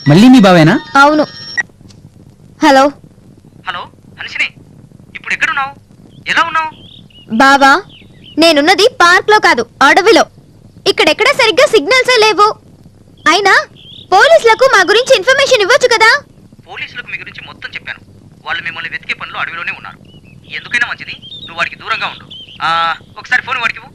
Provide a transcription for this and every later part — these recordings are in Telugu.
మళ్ళీ మీ బావేనా? అవును. హలో హలో హన్సిని, ఇప్పుడు ఎక్కడున్నావు? ఎలా ఉన్నావు? బావా, నేనున్నది పార్క్ లో కాదు, అడవిలో. ఇక్కడెక్కడ సరిగ్గా సిగ్నల్సే లేవు. అయినా పోలీసులకు మా గురించి ఇన్ఫర్మేషన్ ఇవ్వచ్చు కదా. పోలీసులకు మీ గురించి మొత్తం చెప్పాను. వాళ్ళు మిమ్మల్ని వెతికే పనిలో అడవిలోనే ఉన్నారు. ఎందుకైనా మంచిది నువ్వు వాడికి దూరంగా ఉండు. ఒకసారి ఫోన్ వాడికి ఇవ్వు.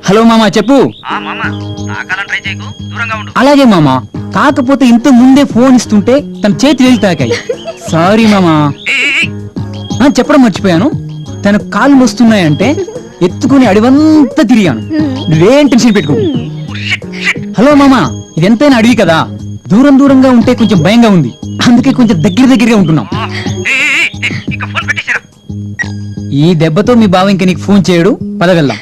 హలో మామా, చెప్పు. మామ, తాకాలని ట్రై చేయకు, దూరంగా ఉండు. అలాగే మామా, కాకపోతే ఇంత ముందే ఫోన్ ఇస్తుంటే తన చేతి వేలు తాకాయి. సారీ మామా. చెప్పడం మర్చిపోయాను. తన కాళ్ళు వస్తున్నాయంటే ఎత్తుకుని అడివంతా తిరిగాను. నువ్వేం టెన్షన్ పెట్టుకో. హలో మామా, ఇది ఎంతైనా అడవి కదా, దూరం దూరంగా ఉంటే కొంచెం భయంగా ఉంది. అందుకే కొంచెం దగ్గరగా ఉంటున్నాం. ఈ దెబ్బతో మీ బావ ఇంక నీకు ఫోన్ చేయడు. పదగల్లాం.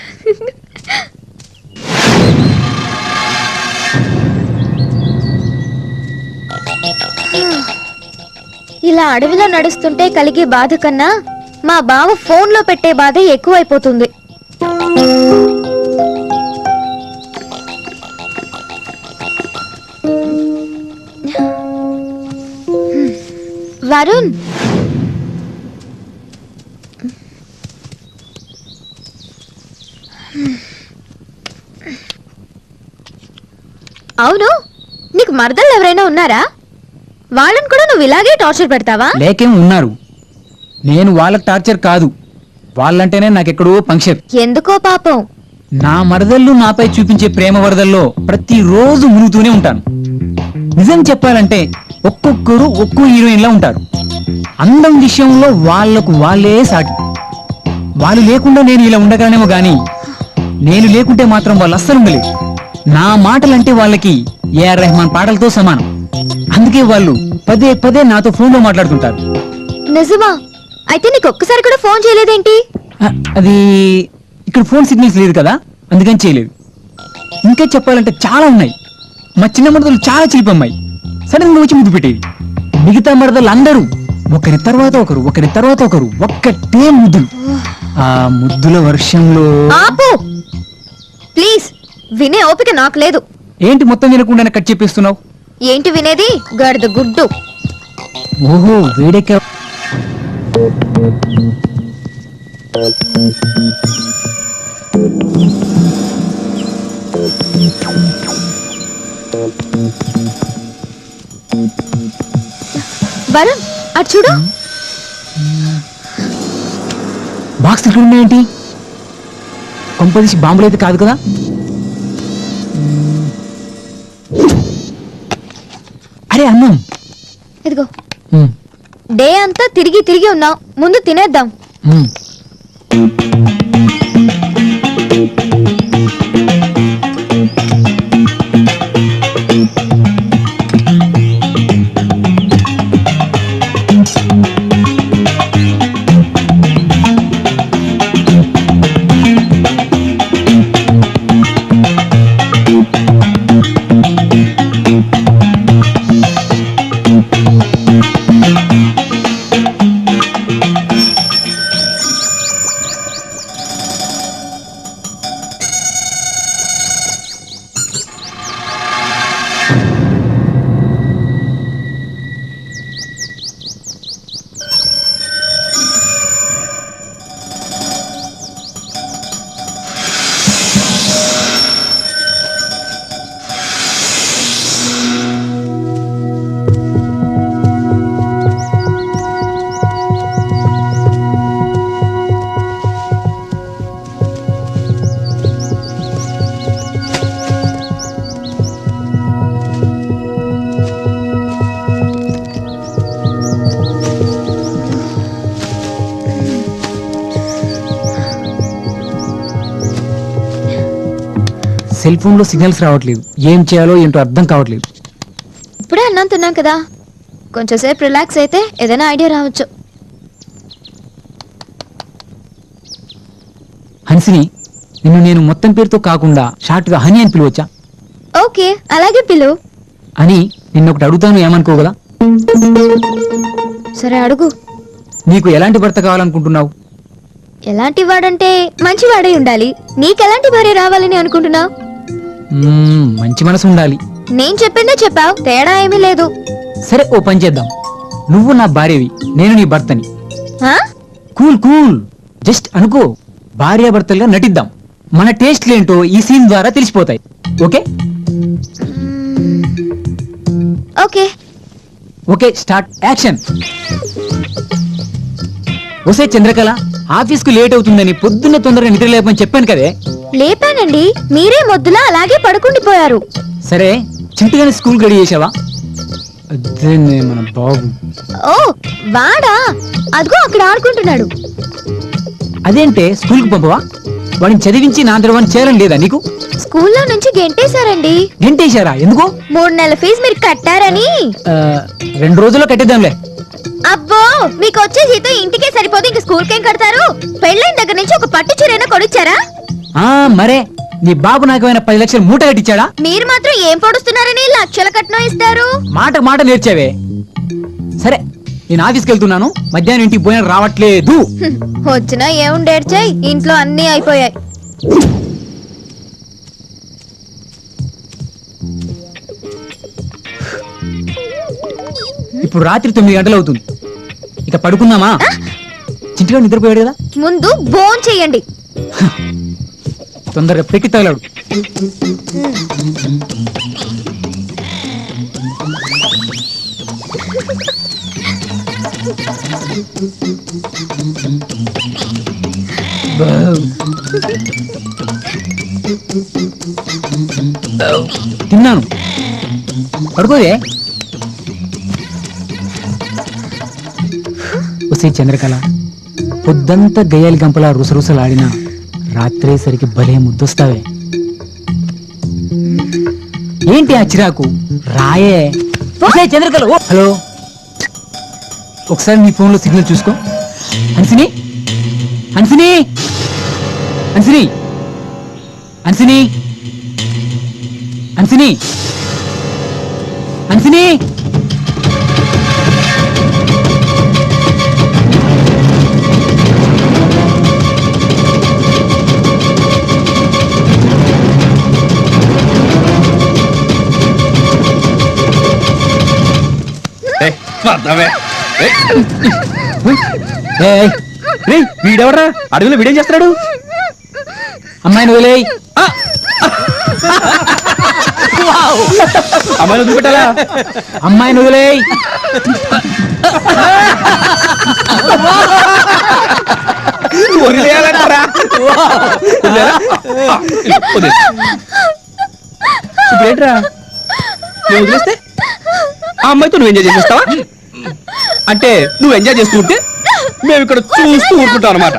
ఇలా అడవిలో నడుస్తుంటే కలిగే బాధ కన్నా మా బావ ఫోన్ లో పెట్టే బాధ ఎక్కువైపోతుంది. వరుణ్, అవును, నీకు మరదళ్ళు ఎవరైనా ఉన్నారా? వాళ్ళని కూడా నువ్వు ఇలాగే టార్చర్ పెడతావా? లేకేం ఉన్నారు. నేను వాళ్ళకి టార్చర్ కాదు, వాళ్ళంటేనే నాకెక్కడో పంక్షన్. ఎందుకో పాపం. నా మరదళ్ళు నాపై చూపించే ప్రేమ వరదల్లో ప్రతిరోజు మునుగుతూనే ఉంటాను. నిజం చెప్పాలంటే ఒక్కొక్కరు ఒక్కో హీరోయిన్ లా ఉంటారు. అందం విషయంలో వాళ్లకు వాళ్ళే సాటి. వాళ్ళు లేకుండా నేను ఇలా ఉండగలనేమో గాని నేను లేకుంటే మాత్రం వాళ్ళు అస్సలు ఉండలేదు. నా మాటలంటే వాళ్ళకి ఏఆర్ రెహమాన్ పాటలతో సమానం. అందుకే వాళ్ళు పదే పదే నాతో ఫోన్ లో మాట్లాడుతుంటారు. నిజమా? అయితే నీకు ఒక్కసారి కూడా ఫోన్ చేయలేదేంటి? అది ఇక్కడ ఫోన్ సిగ్నల్స్ లేదు కదా, అందుకని చేయలేదు. ఇంకా చెప్పాలంటే చాలా ఉన్నాయి. మా చిన్న మరదలు చాలా చిలిపమ్మాయి. సడన్ గా వచ్చి ముద్దు పెట్టేది. మిగతా మరదలు అందరూ ఒకరి తర్వాత ఒకరు ఒక్కటే ముద్దులు. ఆ ముద్దుల వర్షంలో ఆపు ప్లీజ్. వినే ఓపిక నాకు లేదు. ఏంటి మొత్తం వినకుండా కట్ చెప్పేస్తున్నావు? ఏంటి వినేది? గడద గుడ్డు. ఓహో, వేడెక్క. వరుణ్, అటు చూడు. బాక్స్ ఇక్కడ ఉన్నాయేంటి? కొంపదీసి బాంబులు అయితే కాదు కదా? అరే అన్నం ఇదిగో. డే అంతా తిరిగి తిరిగి ఉన్నావు, ముందు తినేద్దాం. సెల్ ఫోన్ లో సిగ్నల్స్ రావట్లేదు. ఏం చేయాలో ఏంటో అర్థం కావట్లేదు. ఇప్పుడే అన్నం తిన్నాం కదా, కొంచెం సేపు రిలాక్స్ అయితే ఏదైనా ఐడియా రావచ్చు. హన్సిని, నిన్ను నేను మొత్తం పేరుతో కాకుండా షార్ట్ గా హనీ అని పిలవచ్చా? ఓకే, అలాగే పిలు. అని నిన్నొకటి అడుగుతాను, ఏమనుకోగలా? సరే అడుగు. నీకు ఎలాంటి భర్త కావాలనుకుంటున్నావు? ఎలాంటి వాడంటే మంచివాడై ఉండాలి. నీకెలాంటి భార్య రావాలని అనుకుంటున్నావు? మంచి మనసు ఉండాలి. నేను చెప్పిందే చెప్పావు, తేడా ఏమీ లేదు. సరే ఓ పని చేద్దాం, నువ్వు నా భార్యవి, నేను నీ భర్తని. ఆ? కూల్ కూల్, జస్ట్ అనుకో, భార్యాభర్తలుగా నటిద్దాం. మన టేస్ట్లు ఏంటో ఈ సీన్ ద్వారా తెలిసిపోతాయి. Okay okay. Okay, start action. ఒసే చంద్రకళ, ఆఫీస్కు లేట్ అవుతుందని పొద్దున్న తొందరగా నిద్ర లేపని చెప్పాను కదే. లేపానండి, మీరే మొద్దులా అలాగే పడుకుండిపోయారు. సరే, చింటిగానే స్కూల్ గడి చేసావా? అదే మన బాబు. ఓ వాడా, అదిగో అక్కడ ఆడుకుంటున్నాడు. అదేంటే స్కూల్కి పంపవా? వాడిని చదివించి నా అందరం చేయాలని లేదా నీకు? స్కూల్లో నుంచి గెంటేశారండి. గంటేశారా? ఎందుకు? 3 నెలల ఫీజు మీరు కట్టారని. 2 రోజుల్లో కట్టేద్దాంలే. అబ్బో, మీకు వచ్చే జీతం ఇంటికే సరిపోదు, ఇంక స్కూల్ కేం కడతారు? పెళ్ళైన దగ్గర నుంచి ఒక పట్టు చీరైనా కొనిచ్చారా? మరే నీ బాబు నాకేమైనా 10 లక్షలు మూట కట్టించాడా? మీరు మాత్రం ఏం పొడుస్తున్నారని లక్షల కట్నం ఇస్తారు. మాట నేర్చావే. సరే, నేను ఆఫీస్కి వెళ్తున్నాను, మధ్యాహ్నం ఇంటికి పోయిన రావట్లేదు. వచ్చినా ఏముండేడ్చాయి, ఇంట్లో అన్నీ అయిపోయాయి. ఇప్పుడు రాత్రి 9 గంటలు అవుతుంది, ఇక పడుకుందామా? చింటిగా నిద్రపోయాడు కదా, ముందు బోన్ చెయ్యండి. తొందరగా పెట్టి తగలాడు. తిన్నాను, పడుకోదే. ఒసే చంద్రకళ, పొద్దంతా గయ్యాలి గంపలా రుసరుసలాడినా రాత్రేసరికి భలే ముద్దొస్తావే. ఏంటి ఆ చిరాకు? రాయే. ఒసే చంద్రకళ, హలో, ఒకసారి నీ ఫోన్లో సిగ్నల్ చూసుకో. హన్సిని, హన్సిని, హన్సిని, హన్సిని, హన్సిని, హన్సిని. వీడెవరా? అడవిలో వీడేం చేస్తున్నాడు? అమ్మాయిని వదిలేయ్. అమ్మాయిని వదిలిపెట్టాలా? అమ్మాయిని వదిలేయ్. వదిలేయాలంటారా? ఇప్పుడేంట్రా, నువ్వు వదిలేస్తే ఆ అమ్మాయితో నువ్వు ఎంజాయ్ చేసేస్తావా? అంటే నువ్వు ఎంజాయ్ చేస్తూ ఉంటే మేము ఇక్కడ చూస్తూ ఊరుకుంటాం అనమాట.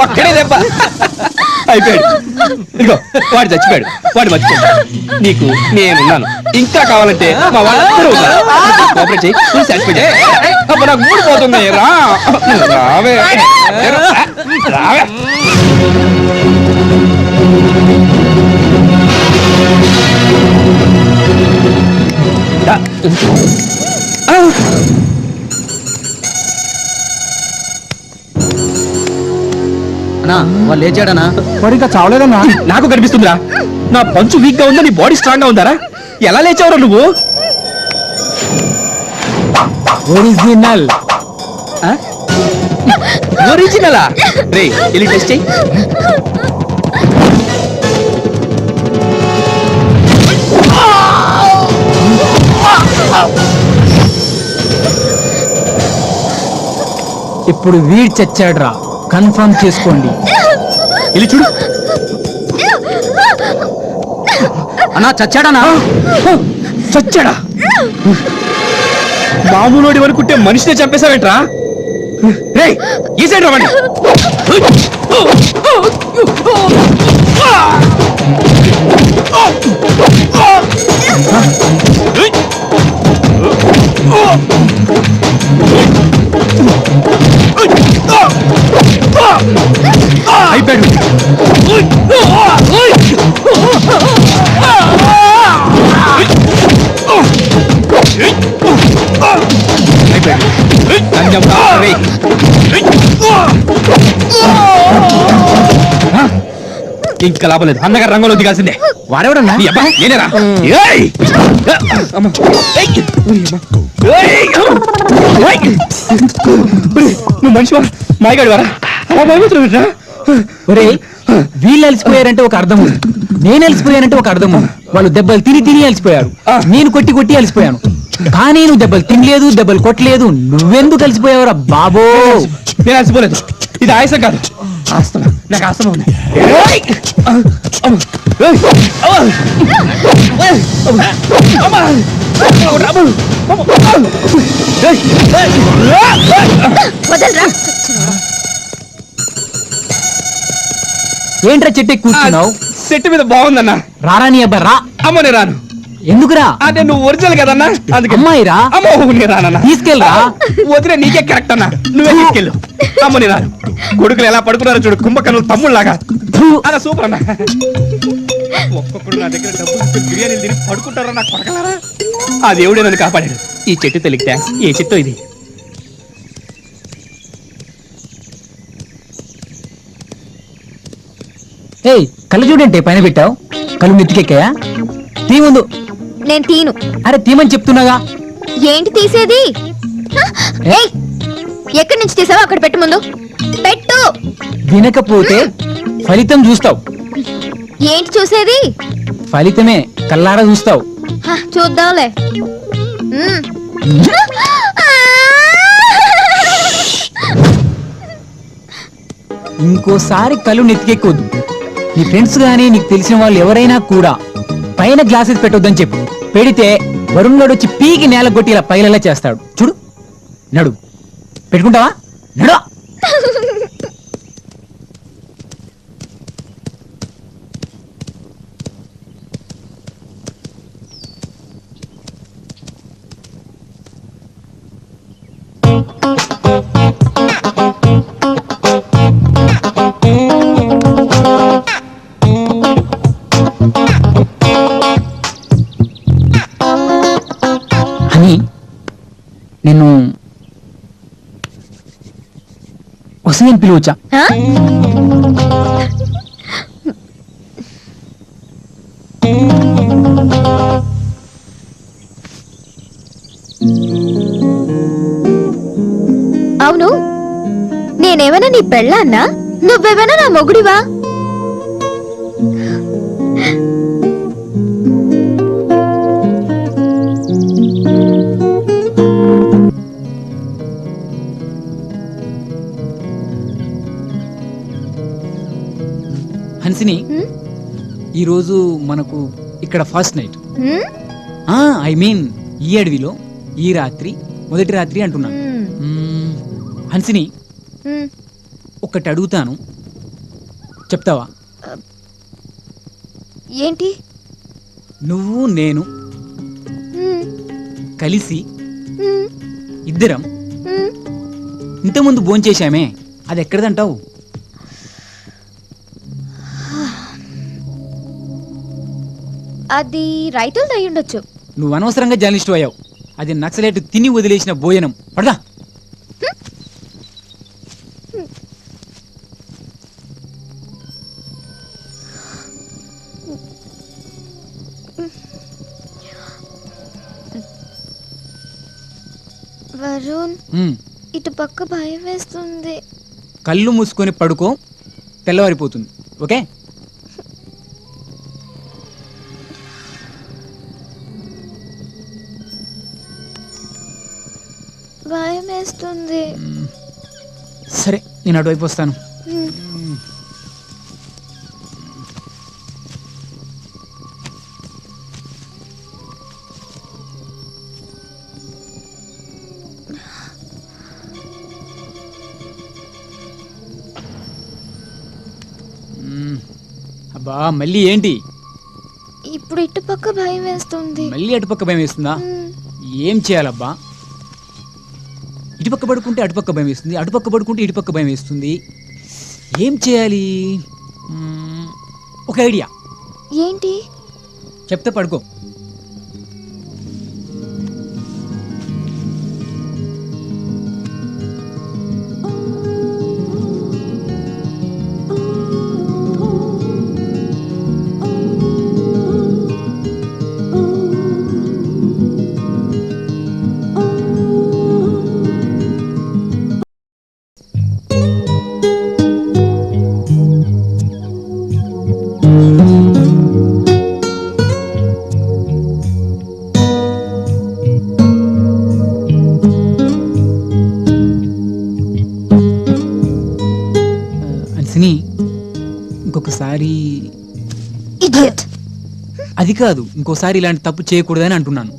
ఒక్కడే దెబ్బ అయిపోయాడు. ఇదిగో వాడు చచ్చిపోయాడు, వాడు మర్చిపోయాడు. నీకు నేనున్నాను, ఇంకా కావాలంటే మా వాళ్ళందరూ ఉన్నారు. కోఆపరేట్ చేయి, నువ్వు సాటిస్ఫై చేయి. అప్పుడు నాకు మూడు పోతుంది. రావే రావే. వాళ్ళు లేచాడనా? వాడు ఇంకా చావలేదన్నా. నాకు కనిపిస్తుందిరా. నా పంచు వీక్ గా ఉందా, నీ బాడీ స్ట్రాంగ్ గా ఉందారా? ఎలా లేచావురా నువ్వు? ఒరిజినల్. ఒరిజినలా? రే, వెళ్ళి టెస్ట్ చెయ్యి. ఇప్పుడు వీడ్ చచ్చాడ్రా, కన్ఫర్మ్ చేసుకోండి. వెళ్ళి చూడు. అన్నా చచ్చాడనా? చచ్చాడా? మామూలుడి అనుకుంటే మనిషినే చంపేశావేంట్రా? రే, ఈ సైడ్ రావండి. అయిపోయాడు. అయిపోయాడు. ఇంకా లాభం లేదు అన్నగారు రంగంలో దిగాల్సిందే. వాడెవడన్నా నీ అబ్బా, నేనేరా? ఏయ్! అమ్మ. ఏయ్! ఉరి అమ్మ. ఏయ్! ఏయ్! ఉరి, నువ్వు మనిషివా మాయగాడి వారా అలా భయపడుతున్నా. ఒరే వీళ్ళు అలసిపోయారంటే ఒక అర్థం ఉంది, నేను అలసిపోయానంటే ఒక అర్థం ఉంది. వాళ్ళు దెబ్బలు తిని అలసిపోయారు, నేను కొట్టి అలసిపోయాను. కానీ నువ్వు దెబ్బలు తినలేదు, దెబ్బలు కొట్టలేదు, నువ్వెందుకు అలసిపోయావురా బాబో? నేను అలసిపోలేదు, ఇది ఆయాసం కాదు, ఆస్తమా. నాకు ఆస్తమా ఉంది. ఏయ్! అమ్మ. ఏయ్! అమ్మ. ఏయ్! అమ్మ. అమ్మ. అమ్మ. అమ్మ. ఏయ్! ఏయ్! వదలరా. ఏంట్రా చెట్టు ఎక్కి కూర్చున్నావు? సెట్ మీద బాగుందన్నా. రారా నీ అబ్బా రా. అమ్మ నేను రాను. ఎందుకురా? అదే నువ్వు ఒరిజినల్ కదన్నా, అందుకే. అమ్మాయిరా అమ్మో నేను రానన్నా. తీసుకెళ్ళరా. వదిలే నీకే కరెక్ట్ అన్నా, నువ్వే తీసుకెళ్ళు. అమ్మ నేను రాను. కొడుకులు ఎలా పడుకున్నారో చూడు, కుంభకర్ణులు తమ్ముళ్ళలాగా. అలా సూపర్ అన్నా. ఒక్కొక్కడు నా దగ్గర డబ్బులు ఇస్తే బిర్యానీలు తిని పడుకుంటారా నాకు కొడకలారా. ఆ దేవుడే నన్ను కాపాడాడు. ఈ చెట్టు తెలియక థ్యాంక్స్. ఏ చెట్టు ఇది? ఏయ్ కళ్ళు చూడంటే పైన పెట్టావు, కళ్ళు నెత్తికెక్కాయా? తీ ముందు. నేను తీను. అరే తీమని చెప్తున్నాగా. ఏంటి తీసేది? హ? ఏయ్, ఎక్కడి నుంచి తీసావో అక్కడ పెట్టు, ముందు పెట్టు. వినకపోతే ఫలితం చూస్తావు. ఏంటి చూసేది? ఫలితమే కల్లారా చూస్తావు. హ, చూద్దాంలే. మ్మ్. ఇంకోసారి కళ్ళు నెత్తికెక్కొద్దు. నీ ఫ్రెండ్స్ గానీ నీకు తెలిసిన వాళ్ళు ఎవరైనా కూడా పైన గ్లాసెస్ పెట్టొద్దని చెప్పు. పెడితే వరుణ్ గడు వచ్చి పీకి నేల కొట్టి ఇలా పైలలా చేస్తాడు. చూడు, నడు. పెట్టుకుంటావా? నడు. అని నేను వసంతని పిలువచ్చా? హ? అవును, నేనేమైనా నీ పెళ్ళాన్నా? నువ్వేమైనా నా మొగుడివా? హన్సిని, హ్మ్? ఈరోజు మనకు ఇక్కడ ఫస్ట్ నైట్. హ్మ్? ఐ మీన్ ఈ అడవిలో ఈ రాత్రి మొదటి రాత్రి అంటున్నాను. హ్మ్. హన్సిని, హ్మ్. ఒకటి అడుగుతాను, చెప్తావా? ఏంటి? నువ్వు నేను హ్మ్. కలిసి హ్మ్. ఇద్దరం హ్మ్. ఇంతకుముందు భోంచేశామే, అది ఎక్కడదంటావు? అది రైతులది అయి ఉండొచ్చు. నువ్వు అనవసరంగా జర్నలిస్ట్ అయ్యావు. అది నక్సలైట్ తిని వదిలేసిన భోజనం. పడదా. వరుణ్, ఉమ్, ఇటు పక్క భయం వేస్తుంది. కళ్ళు మూసుకొని పడుకో, తెల్లవారిపోతుంది. ఓకే? భయం వేస్తుంది. సరే, నేను అటువైపు వస్తాను. హ్మ్. అబ్బా, మళ్ళీ ఏంటి? ఇప్పుడు ఇటు పక్క భయం వేస్తుంది. మళ్ళీ అటుపక్క భయం వేస్తుందా? హ్మ్. ఏం చేయాలబ్బా? ఇటుపక్క పడుకుంటే అటుపక్క భయం వేస్తుంది, అటుపక్క పడుకుంటే ఇటుపక్క భయం వేస్తుంది. ఏం చేయాలి? ఒక ఐడియా ఏంటి? చెప్తే పడుకో. హన్సిని ఇంకొకసారి ఇడియట్. అది కాదు, ఇంకోసారి ఇలాంటి తప్పు చేయకూడదని అంటున్నాను.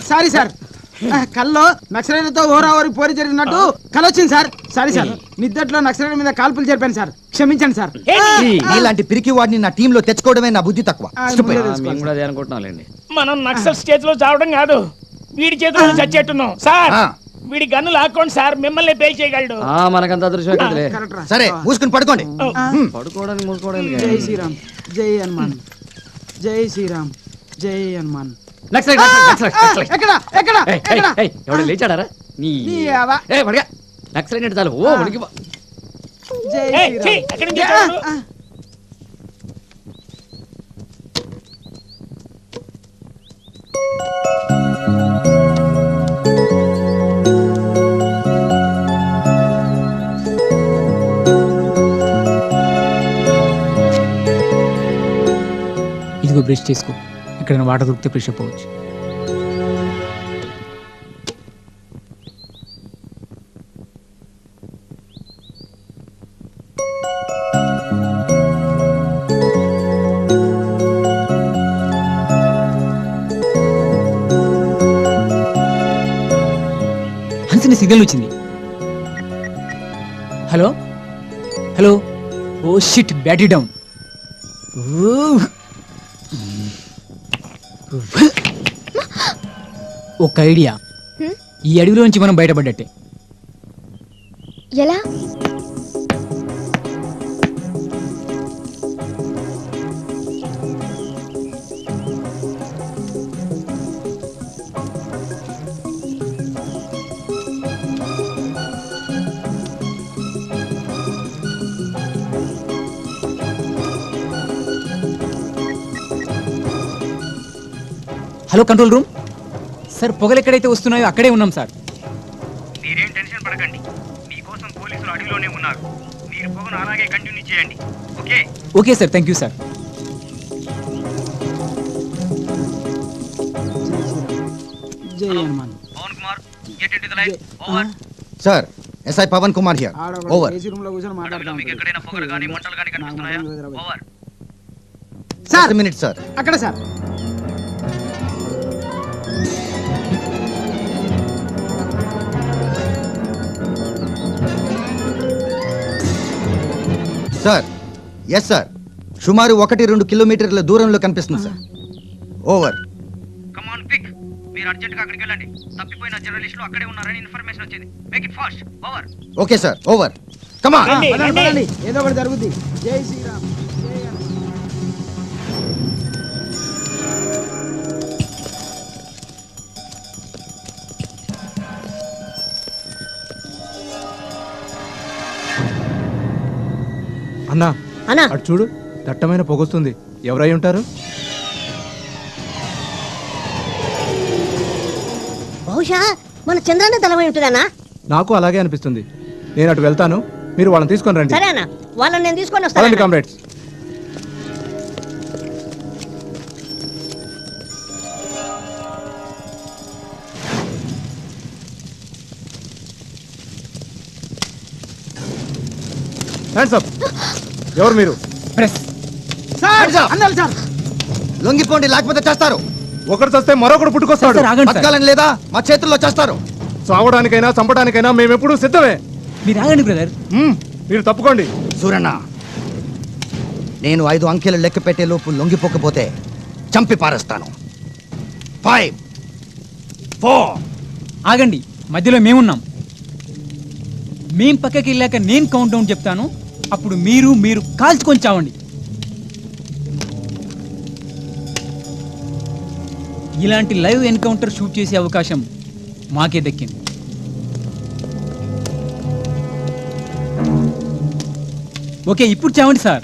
సారీ సార్, కల్లో నక్సలైట్లతో ఓరావరి పోరి జరిగినట్టు కల వచ్చింది సార్. సారీ సార్, నిద్దట్లో నక్సలైట్ మీద కాల్పులు జరిపాను సార్, క్షమించండి సార్. ఇలాంటి పిరికి వాడిని నా టీంలో తెచ్చుకోవడమే నా బుద్ధి తక్కువ. Stupid. మేము కూడా అదే అనుకుంటున్నాంలేండి. మనం నక్సల్ స్టేజ్ లో చావడం కాదు, వీడి చేతిలో చచ్చేట్టున్నాం సార్. వీడి గన్ను లాక్కోండి సార్, మిమ్మల్ని పే చేయగలడు. మనకంత అదృష్టం కదలే. కరెక్ట్ రా. సరే మూసుకుని పడుకోండి. పడుకోవడానికి మూసుకోవడానికి జై శ్రీరామ్, జై హనుమాన్, జై శ్రీరామ్, జై హనుమాన్. ఎక్కడ ఎక్కడ ఎక్కడ? ఎవడు లేచాడారా నీ నీ అవ్వ. నక్సలైట్ చాలు ఓ ఉనికి జై ఏయ్, ఛీ, శ్రీరామ్. ఎక్కడి నుంచి వచ్చావు? ఇదిగో బ్రష్ చేసుకో, ఎక్కడైనా వాటర్ దొరికితే ఫ్రెష్ అప్ అవ్వచ్చు. హన్సిని సిగ్నల్ వచ్చింది. Hello hello, oh shit, battery down. ఒక ఐడియా, హ్మ్? ఈ అడవిలో నుంచి మనం బయటపడ్డట్టే. ఎలా? హలో కంట్రోల్ రూమ్ సార్, పొగలు ఎక్కడైతే వస్తున్నాయో అక్కడే ఉన్నాం సార్. మీరేం టెన్షన్ పడకండి, మీకోసం పోలీసులు అడవిలోనే ఉన్నారు. మీరు పొగను అలాగే కంటిన్యూ చేయండి. Okay? Okay sir, thank you sir. జై Hanuman. Pavan Kumar, get into the line. Over. Sir, SI Pavan Kumar here. ఆడొకడు ఓవర్. ఏసీ రూమ్ లో కూర్చొని అడవిలో మాట్లాడుతూ మీకు ఉంటాడు. ఎక్కడైనా పొగలు కానీ మంటలు కానీ కనిపిస్తున్నాయా? ఓవర్. Sir minute sir. అక్కడ సార్. సార్, ఎస్ సార్, సుమారు 1-2 కిలోమీటర్ల దూరంలో కనిపిస్తుంది సార్. ఓవర్. కమాన్ క్విక్, మీరు అర్జెంట్ గా అక్కడికి వెళ్ళండి. తప్పిపోయిన జర్నలిస్టులు అక్కడే ఉన్నారని ఇన్ఫర్మేషన్ వచ్చింది. Make it fast. Over. Okay sir, over. Come on. రండి, పదండి, రండి. పదండి. ఏదో ఒకటి జరుగుద్ది. జై శ్రీరామ్, జై హనుమాన్. అన్నా అన్నా అటు చూడు, దట్టమైన పొగొస్తుంది. ఎవరై ఉంటారు? బహుశా మన చంద్రాన్ని తలమై ఉంటుందన్నా. నాకు అలాగే అనిపిస్తుంది. నేను అటు వెళ్తాను, మీరు వాళ్ళని తీసుకొని రండి. సరే అన్న, వాళ్ళని నేను తీసుకొని పదండి వస్తాను. కామ్రేడ్స్. Hands up. ఎవరు మీరు? ప్రెస్. సార్ అందాలి సార్. లొంగిపోండి, లేకపోతే చేస్తారు. ఒకడు చస్తే మరొకడు పుట్టుకొస్తాడు. సార్, ఆగండి సార్. బతకాలని లేదా? మా చేతుల్లో చేస్తారు. చావడానికైనా చంపడానికైనా మేమెప్పుడు సిద్ధమే. మీరు ఆగండి బ్రదర్. మీరు తప్పుకోండి. సూరన్న, నేను 5 అంకెలు లెక్క పెట్టే లోపు లొంగిపోకపోతే చంపి పారేస్తాను. 5 4 ఆగండి, మధ్యలో మేమున్నాం. మేం పక్కకి వెళ్ళాక నేను కౌంట్ డౌన్ చెప్తాను, అప్పుడు మీరు మీరు కాల్చుకొని చావండి. ఇలాంటి లైవ్ ఎన్కౌంటర్ షూట్ చేసే అవకాశం మాకే దక్కింది. ఓకే, ఇప్పుడు చావండి సార్.